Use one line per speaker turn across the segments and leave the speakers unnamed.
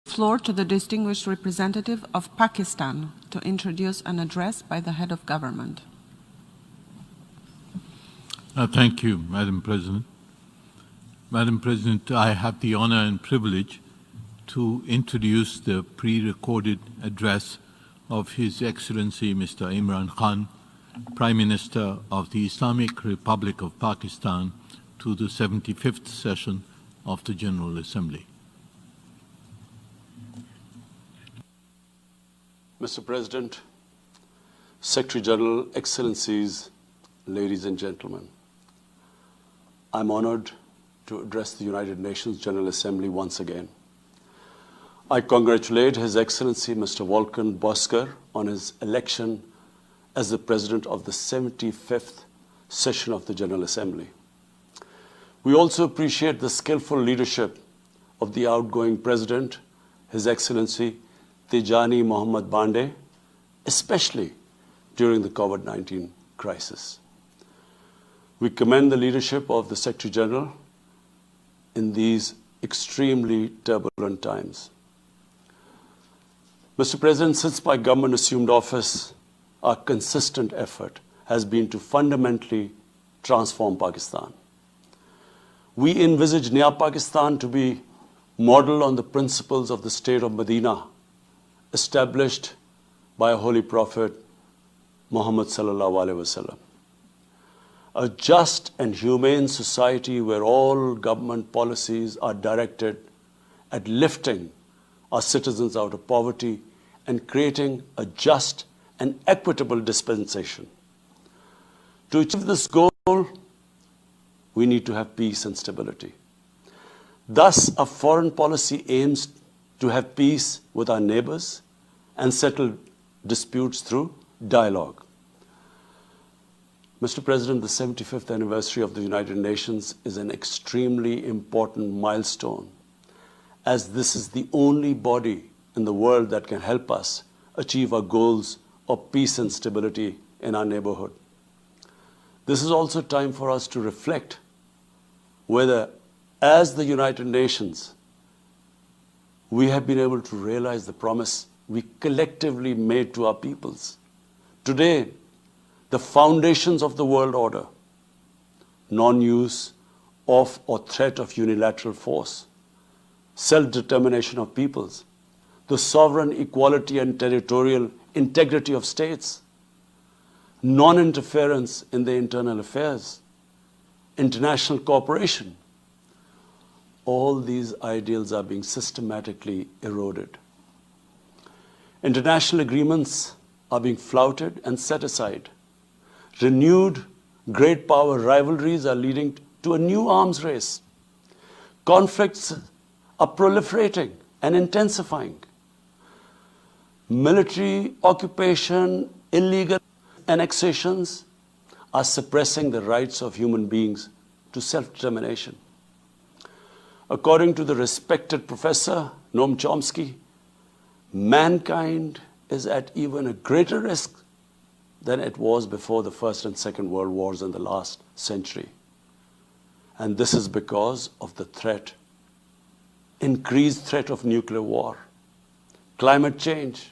Floor to the distinguished representative of Pakistan to introduce an address by the head of government.
Thank you, Madam President. Madam President, I have the honor and privilege to introduce the pre-recorded address of His Excellency Mr. Imran Khan, Prime Minister of the Islamic Republic of Pakistan, to the 75th session of the General Assembly.
Mr. President, Secretary General, Excellencies, ladies and gentlemen, I'm honored to address the United Nations General Assembly once again. I congratulate His Excellency Mr. Volkan Bozkır on his election as the President of the 75th session of the General Assembly. We also appreciate the skillful leadership of the outgoing President, His Excellency Tijani Mohammad Bande, especially during the COVID-19 crisis. We commend the leadership of the Secretary General in these extremely turbulent times. Mr. President, since my government assumed office, our consistent effort has been to fundamentally transform Pakistan. We envisage Naya Pakistan to be modeled on the principles of the state of Medina, established by a holy prophet, Muhammad sallallahu alaihi wasallam. A just and humane society where all government policies are directed at lifting our citizens out of poverty and creating a just and equitable dispensation. To achieve this goal, we need to have peace and stability. Thus, our foreign policy aims to have peace with our neighbors and settle disputes through dialogue. Mr. President, the 75th anniversary of the United Nations is an extremely important milestone, as this is the only body in the world that can help us achieve our goals of peace and stability in our neighborhood. This is also time for us to reflect whether, as the United Nations, we have been able to realize the promise we collectively made to our peoples. Today, the foundations of the world order, non-use of or threat of unilateral force, self-determination of peoples, the sovereign equality and territorial integrity of states, non-interference in their internal affairs, international cooperation, all these ideals are being systematically eroded. International agreements are being flouted and set aside. Renewed great power rivalries are leading to a new arms race. Conflicts are proliferating and intensifying. Military occupation, illegal annexations are suppressing the rights of human beings to self-determination. According to the respected professor Noam Chomsky, mankind is at even a greater risk than it was before the First and Second World Wars in the last century. And this is because of the threat, increased threat of nuclear war, climate change,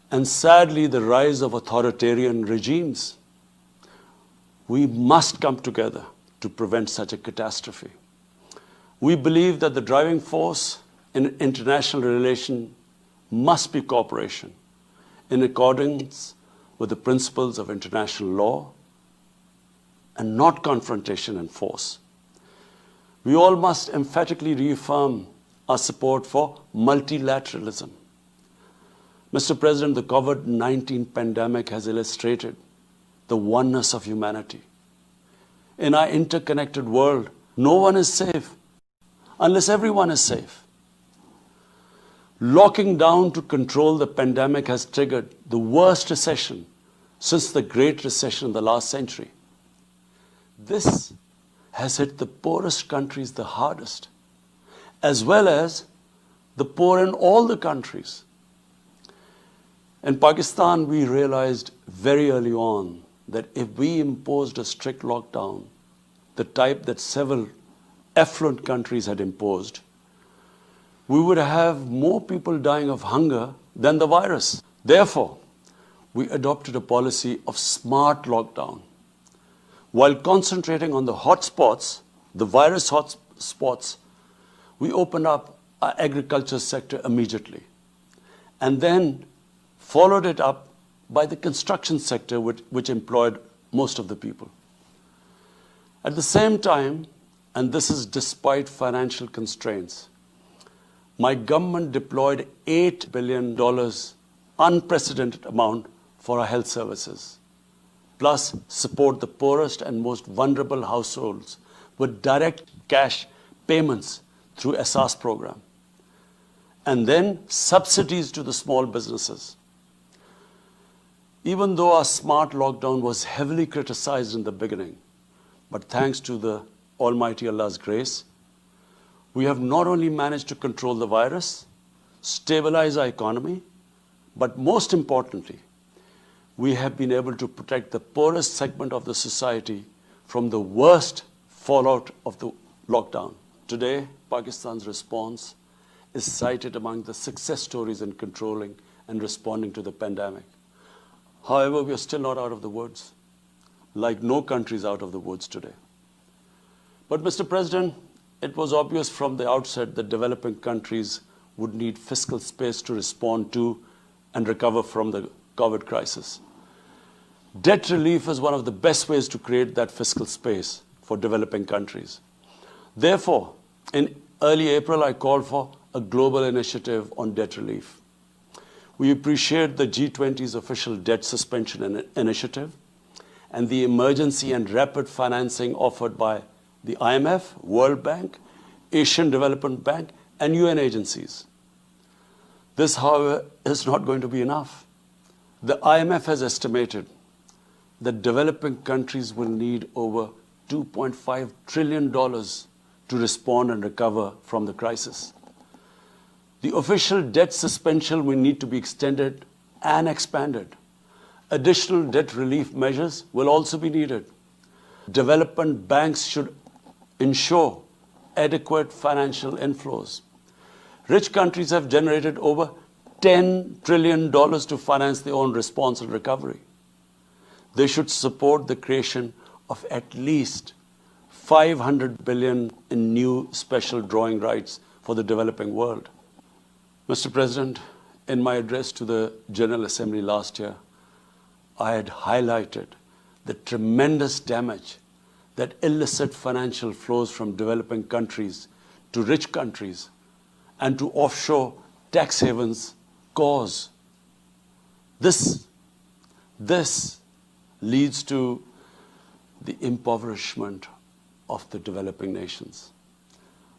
and sadly the rise of authoritarian regimes. We must come together to prevent such a catastrophe. We believe that the driving force in international relations must be cooperation in accordance with the principles of international law and not confrontation and force. We all must emphatically reaffirm our support for multilateralism. Mr. President, the COVID-19 pandemic has illustrated the oneness of humanity. In our interconnected world, no one is safe unless everyone is safe. Locking down to control the pandemic has triggered the worst recession since the Great Recession in the last century. This has hit the poorest countries the hardest, as well as the poor in all the countries. In Pakistan, we realized very early on that if we imposed a strict lockdown, the type that several affluent countries had imposed, we would have more people dying of hunger than the virus. Therefore, we adopted a policy of smart lockdown. While concentrating on the hotspots, the virus hotspots, we opened up our agriculture sector immediately and then followed it up by the construction sector, which employed most of the people. At the same time, and this is despite financial constraints, my government deployed $8 billion, unprecedented amount, for our health services, plus support the poorest and most vulnerable households with direct cash payments through SR's program, and then subsidies to the small businesses. Even though our smart lockdown was heavily criticized in the beginning, but thanks to the Almighty Allah's grace, we have not only managed to control the virus, stabilize our economy, but most importantly, we have been able to protect the poorest segment of the society from the worst fallout of the lockdown. Today, Pakistan's response is cited among the success stories in controlling and responding to the pandemic. However, we are still not out of the woods, like no country is out of the woods today. But, Mr. President, it was obvious from the outset that developing countries would need fiscal space to respond to and recover from the COVID crisis. Debt relief is one of the best ways to create that fiscal space for developing countries. Therefore, in early April, I called for a global initiative on debt relief. We appreciate the G20's official debt suspension initiative and the emergency and rapid financing offered by the IMF, World Bank, Asian Development Bank, and UN agencies. This, however, is not going to be enough. The IMF has estimated that developing countries will need over $2.5 trillion to respond and recover from the crisis. The official debt suspension will need to be extended and expanded. Additional debt relief measures will also be needed. Development banks should ensure adequate financial inflows. Rich countries have generated over $10 trillion to finance their own response and recovery. They should support the creation of at least $500 billion in new special drawing rights for the developing world. Mr. President, in my address to the General Assembly last year, I had highlighted the tremendous damage that illicit financial flows from developing countries to rich countries and to offshore tax havens cause. This leads to the impoverishment of the developing nations.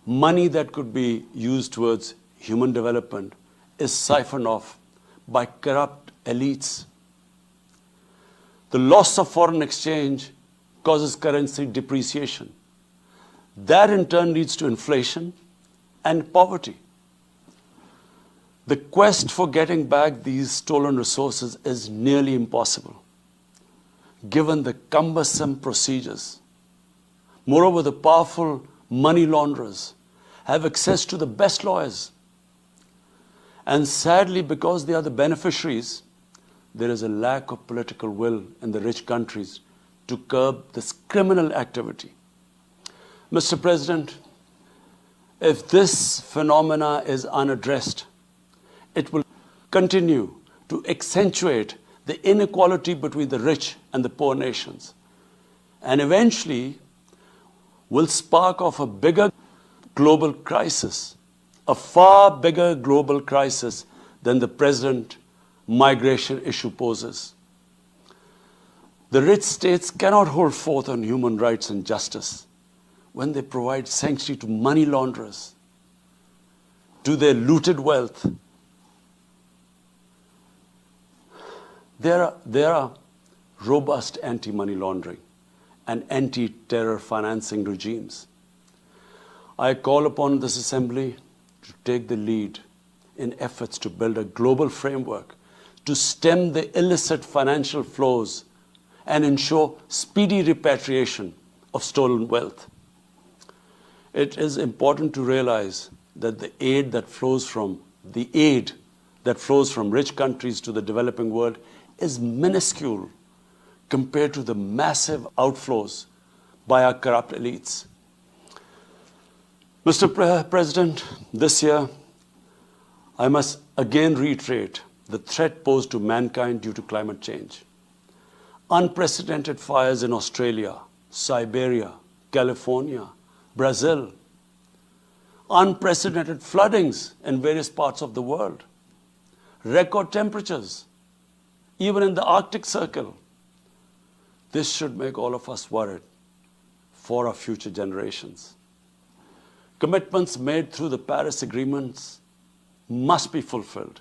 Money that could be used towards human development is siphoned off by corrupt elites. The loss of foreign exchange causes currency depreciation. That in turn leads to inflation and poverty. The quest for getting back these stolen resources is nearly impossible, given the cumbersome procedures. Moreover, the powerful money launderers have access to the best lawyers. And sadly, because they are the beneficiaries, there is a lack of political will in the rich countries to curb this criminal activity. Mr. President, if this phenomena is unaddressed, it will continue to accentuate the inequality between the rich and the poor nations, and eventually will spark off a bigger global crisis, a far bigger global crisis than the present migration issue poses. The rich states cannot hold forth on human rights and justice when they provide sanctuary to money launderers, to their looted wealth. There are robust anti-money laundering and anti-terror financing regimes. I call upon this Assembly to take the lead in efforts to build a global framework to stem the illicit financial flows and ensure speedy repatriation of stolen wealth. It is important to realize that the aid that flows from rich countries to the developing world is minuscule compared to the massive outflows by our corrupt elites. Mr. President, this year, I must again reiterate the threat posed to mankind due to climate change. Unprecedented fires in Australia, Siberia, California, Brazil. Unprecedented floodings in various parts of the world. Record temperatures, even in the Arctic Circle. This should make all of us worried for our future generations. Commitments made through the Paris agreements must be fulfilled.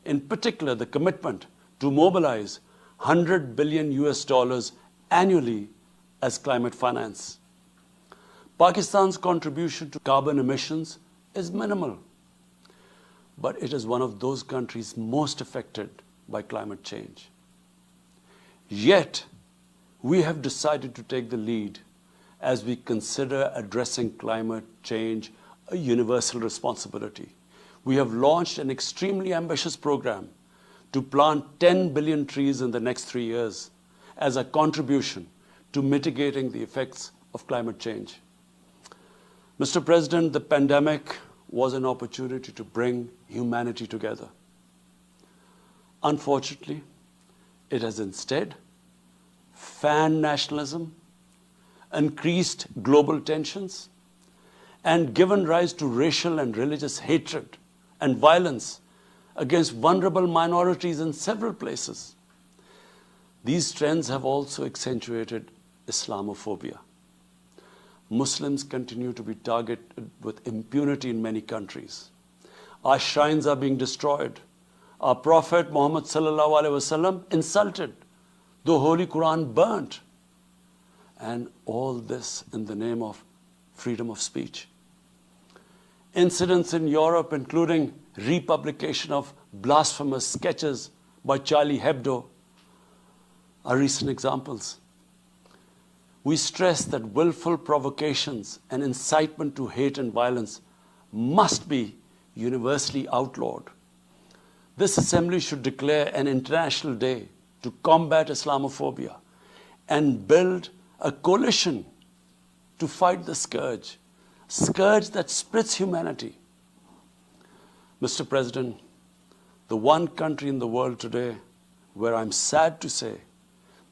In particular, the commitment to mobilize $100 billion annually as climate finance. Pakistan's contribution to carbon emissions is minimal, but it is one of those countries most affected by climate change. Yet, we have decided to take the lead as we consider addressing climate change a universal responsibility. We have launched an extremely ambitious program to plant 10 billion trees in the next 3 years as a contribution to mitigating the effects of climate change. Mr. President, the pandemic was an opportunity to bring humanity together. Unfortunately, it has instead fanned nationalism, increased global tensions, and given rise to racial and religious hatred and violence against vulnerable minorities in several places. These trends have also accentuated Islamophobia. Muslims continue to be targeted with impunity in many countries. Our shrines are being destroyed. Our Prophet Muhammad sallallahu alaihi wasallam insulted. The Holy Quran burnt. And all this in the name of freedom of speech. Incidents in Europe, including republication of blasphemous sketches by Charlie Hebdo, are recent examples. We stress that willful provocations and incitement to hate and violence must be universally outlawed. This assembly should declare an international day to combat Islamophobia and build a coalition to fight the scourge that splits humanity. Mr. President, the one country in the world today where I'm sad to say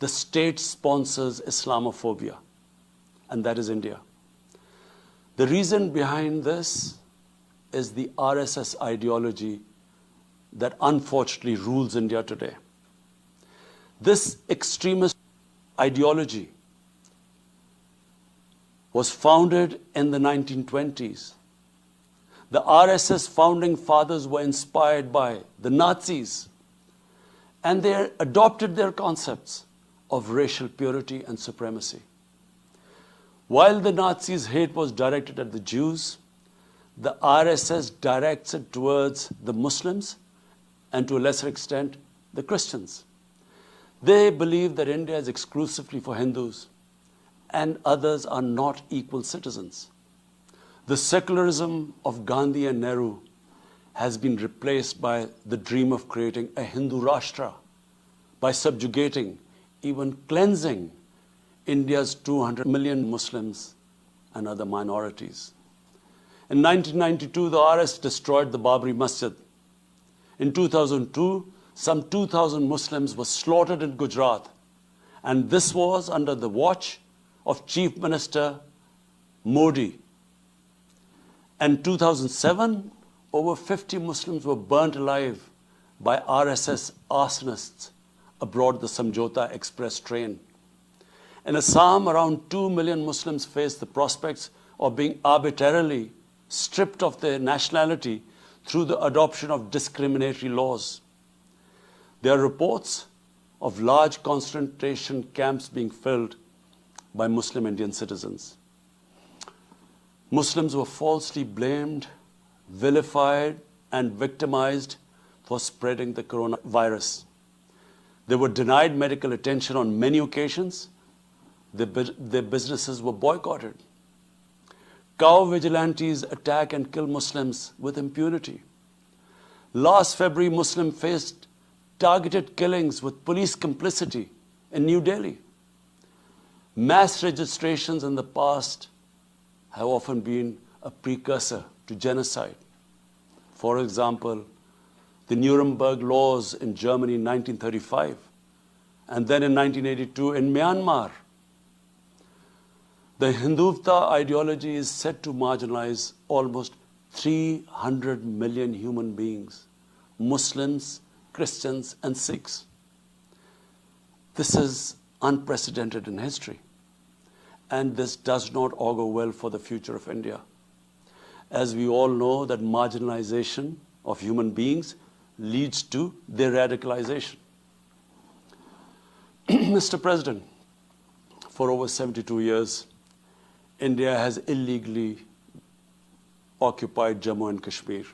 the state sponsors Islamophobia, and that is India. The reason behind this is the RSS ideology that unfortunately rules India today. This extremist ideology was founded in the 1920s. The RSS founding fathers were inspired by the Nazis, and they adopted their concepts of racial purity and supremacy. While the Nazis' hate was directed at the Jews, the RSS directs it towards the Muslims and to a lesser extent, the Christians. They believe that India is exclusively for Hindus and others are not equal citizens. The secularism of Gandhi and Nehru has been replaced by the dream of creating a Hindu Rashtra by subjugating, even cleansing, India's 200 million Muslims and other minorities. In 1992, the RS destroyed the Babri Masjid. In 2002, some 2,000 Muslims were slaughtered in Gujarat, and this was under the watch of Chief Minister Modi. In 2007, over 50 Muslims were burnt alive by RSS arsonists aboard the Samjhota Express train. In Assam, around 2 million Muslims face the prospects of being arbitrarily stripped of their nationality through the adoption of discriminatory laws. There are reports of large concentration camps being filled by Muslim Indian citizens. Muslims were falsely blamed, vilified, and victimized for spreading the coronavirus. They were denied medical attention on many occasions. Their businesses were boycotted. Cow vigilantes attack and kill Muslims with impunity. Last February, Muslims faced targeted killings with police complicity in New Delhi. Mass registrations in the past have often been a precursor to genocide. For example, the Nuremberg laws in Germany in 1935, and then in 1982 in Myanmar. The Hindutva ideology is set to marginalize almost 300 million human beings, Muslims, Christians, and Sikhs. This is unprecedented in history, and this does not augur well for the future of India. As we all know, that marginalization of human beings leads to their radicalization. Mr. President, for over 72 years, India has illegally occupied Jammu and Kashmir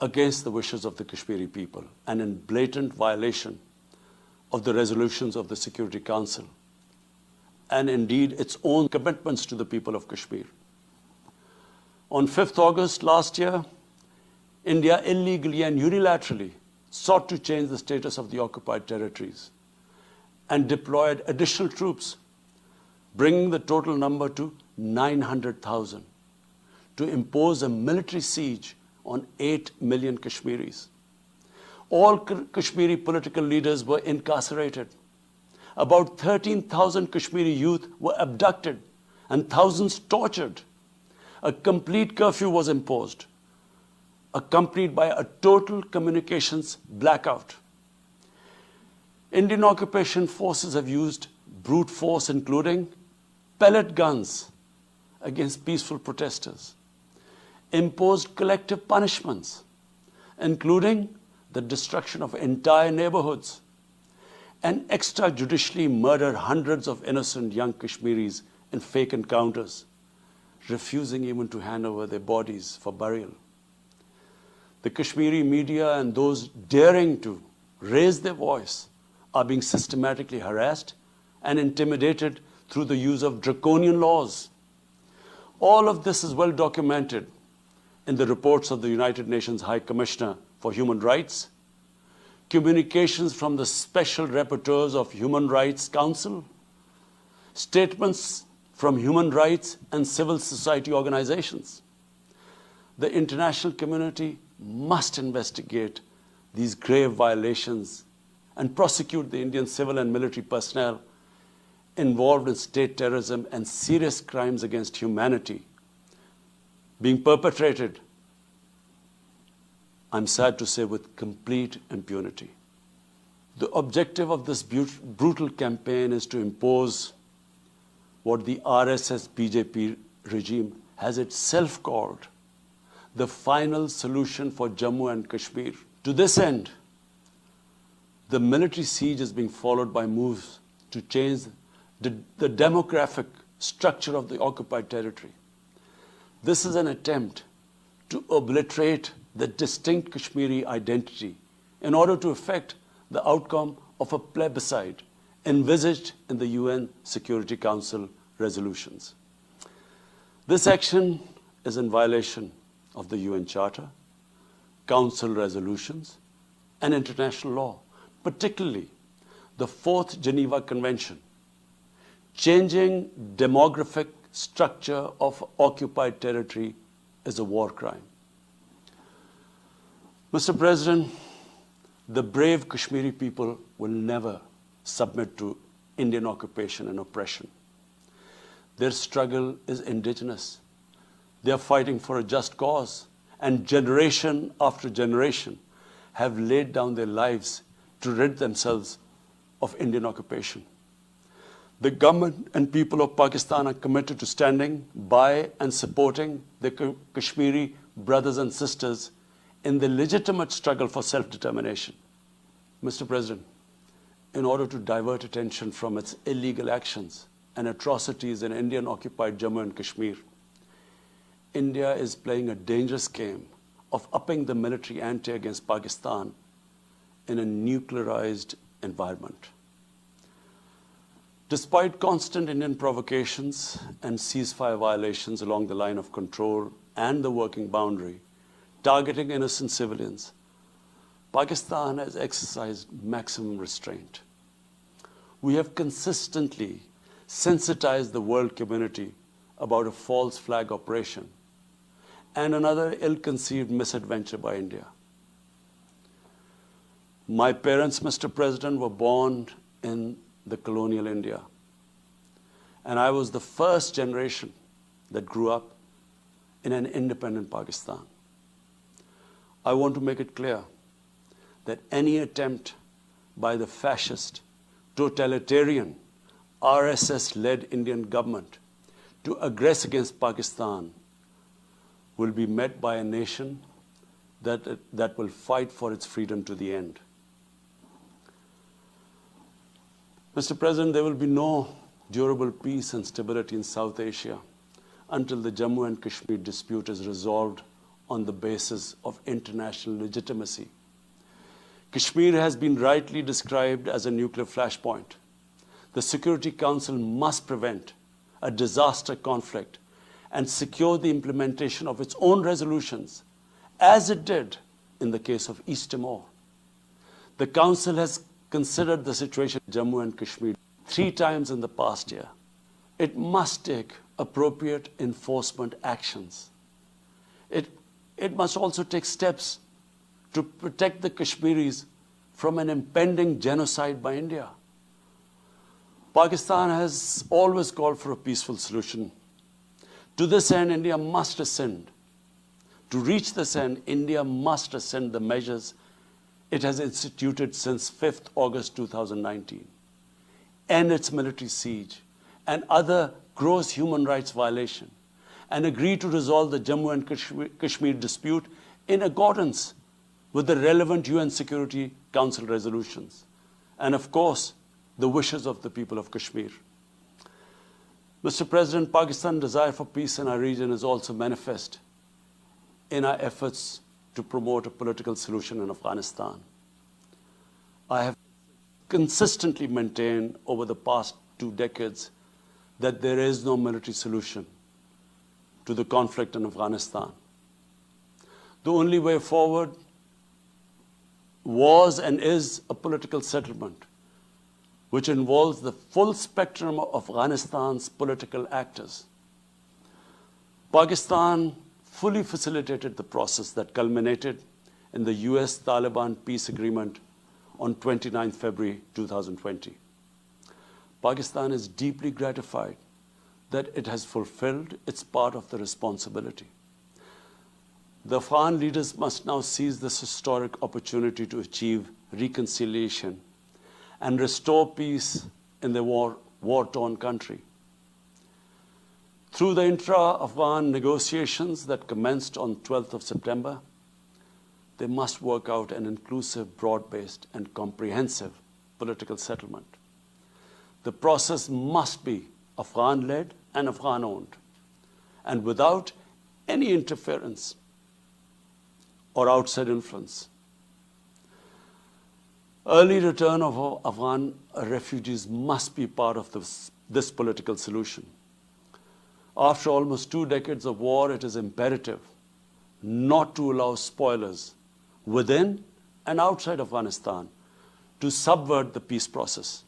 against the wishes of the Kashmiri people and in blatant violation of the resolutions of the Security Council and indeed its own commitments to the people of Kashmir. On 5th August last year, India illegally and unilaterally sought to change the status of the occupied territories and deployed additional troops, bringing the total number to 900,000, to impose a military siege on 8 million Kashmiris. All Kashmiri political leaders were incarcerated. About 13,000 Kashmiri youth were abducted and thousands tortured. A complete curfew was imposed, accompanied by a total communications blackout. Indian occupation forces have used brute force, including pellet guns against peaceful protesters, imposed collective punishments, including the destruction of entire neighborhoods, and extrajudicially murdered hundreds of innocent young Kashmiris in fake encounters, refusing even to hand over their bodies for burial. The Kashmiri media and those daring to raise their voice are being systematically harassed and intimidated through the use of draconian laws. All of this is well documented in the reports of the United Nations High Commissioner for Human Rights, communications from the Special Rapporteurs of Human Rights Council, statements from human rights and civil society organizations. The international community must investigate these grave violations and prosecute the Indian civil and military personnel involved in state terrorism and serious crimes against humanity being perpetrated, I'm sad to say, with complete impunity. The objective of this brutal campaign is to impose what the RSS-BJP regime has itself called the final solution for Jammu and Kashmir. To this end, the military siege is being followed by moves to change the demographic structure of the occupied territory. This is an attempt to obliterate the distinct Kashmiri identity in order to effect the outcome of a plebiscite envisaged in the UN Security Council resolutions. This action is in violation of the UN Charter, Council resolutions, and international law, particularly the 4th Geneva Convention. Changing demographic structure of occupied territory is a war crime. Mr. President, the brave Kashmiri people will never submit to Indian occupation and oppression. Their struggle is indigenous. They are fighting for a just cause, and generation after generation have laid down their lives to rid themselves of Indian occupation. The government and people of Pakistan are committed to standing by and supporting the Kashmiri brothers and sisters in the legitimate struggle for self-determination. Mr. President, in order to divert attention from its illegal actions and atrocities in Indian-occupied Jammu and Kashmir, India is playing a dangerous game of upping the military ante against Pakistan in a nuclearized environment. Despite constant Indian provocations and ceasefire violations along the line of control and the working boundary, targeting innocent civilians, Pakistan has exercised maximum restraint. We have consistently sensitized the world community about a false flag operation and another ill-conceived misadventure by India. My parents, Mr. President, were born in the colonial India, and I was the first generation that grew up in an independent Pakistan. I want to make it clear that any attempt by the fascist, totalitarian, RSS-led Indian government to aggress against Pakistan will be met by a nation that will fight for its freedom to the end. Mr. President, there will be no durable peace and stability in South Asia until the Jammu and Kashmir dispute is resolved on the basis of international legitimacy. Kashmir has been rightly described as a nuclear flashpoint. The Security Council must prevent a disaster conflict and secure the implementation of its own resolutions, as it did in the case of East Timor. The Council has considered the situation in Jammu and Kashmir 3 times in the past year. It must take appropriate enforcement actions. It must also take steps to protect the Kashmiris from an impending genocide by India. Pakistan has always called for a peaceful solution. To this end, India must ascend. To reach this end, India must ascend the measures it has instituted since 5th August 2019, end its military siege and other gross human rights violation, and agree to resolve the Jammu and Kashmir dispute in accordance with the relevant UN Security Council resolutions, and of course, the wishes of the people of Kashmir. Mr. President, Pakistan's desire for peace in our region is also manifest in our efforts to promote a political solution in Afghanistan. I have consistently maintained over the past 2 decades that there is no military solution to the conflict in Afghanistan. The only way forward was and is a political settlement, which involves the full spectrum of Afghanistan's political actors. Pakistan fully facilitated the process that culminated in the US-Taliban peace agreement on 29 February 2020. Pakistan is deeply gratified that it has fulfilled its part of the responsibility. The Afghan leaders must now seize this historic opportunity to achieve reconciliation and restore peace in the war-torn country. Through the intra-Afghan negotiations that commenced on 12th of September, they must work out an inclusive, broad-based, and comprehensive political settlement. The process must be Afghan-led and Afghan-owned, and without any interference or outside influence. Early return of Afghan refugees must be part of this political solution. After almost 2 decades of war, it is imperative not to allow spoilers within and outside Afghanistan to subvert the peace process.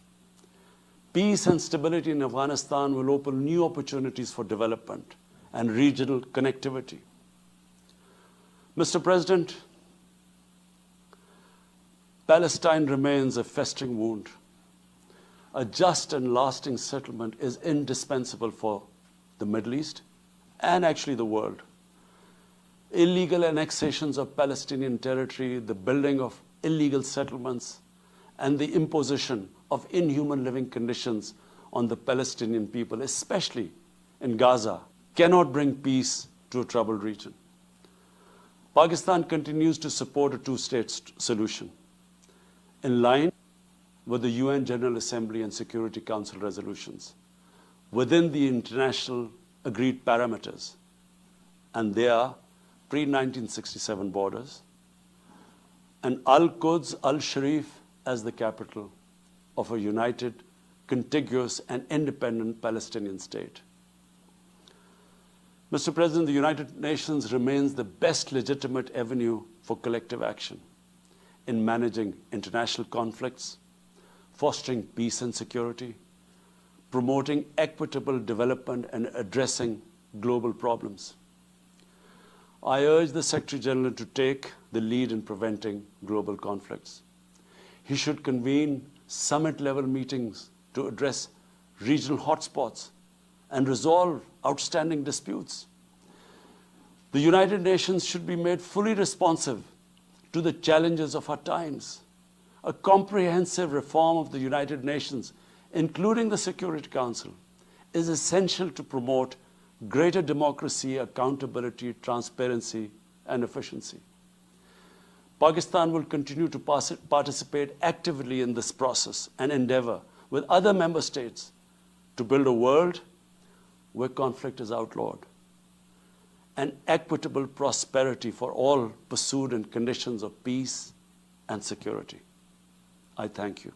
Peace and stability in Afghanistan will open new opportunities for development and regional connectivity. Mr. President, Palestine remains a festering wound. A just and lasting settlement is indispensable for the Middle East and actually the world. Illegal annexations of Palestinian territory, the building of illegal settlements, and the imposition of inhuman living conditions on the Palestinian people, especially in Gaza, cannot bring peace to a troubled region. Pakistan continues to support a 2-state solution in line with the UN General Assembly and Security Council resolutions within the international agreed parameters, and they are pre-1967 borders, and Al-Quds, Al-Sharif as the capital of a united contiguous and independent Palestinian state. Mr. President, the United Nations remains the best legitimate avenue for collective action in managing international conflicts, fostering peace and security, promoting equitable development, and addressing global problems. I urge the Secretary General to take the lead in preventing global conflicts. He should convene summit-level meetings to address regional hotspots and resolve outstanding disputes. The United Nations should be made fully responsive to the challenges of our times. A comprehensive reform of the United Nations, including the Security Council, is essential to promote greater democracy, accountability, transparency, and efficiency. Pakistan will continue to participate actively in this process and endeavor with other member states to build a world where conflict is outlawed and equitable prosperity for all pursued in conditions of peace and security. I thank you.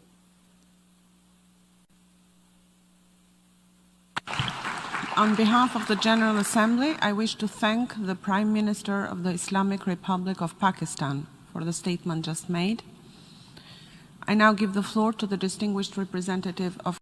On behalf of the General Assembly, I wish to thank the Prime Minister of the Islamic Republic of Pakistan for the statement just made. I now give the floor to the distinguished representative of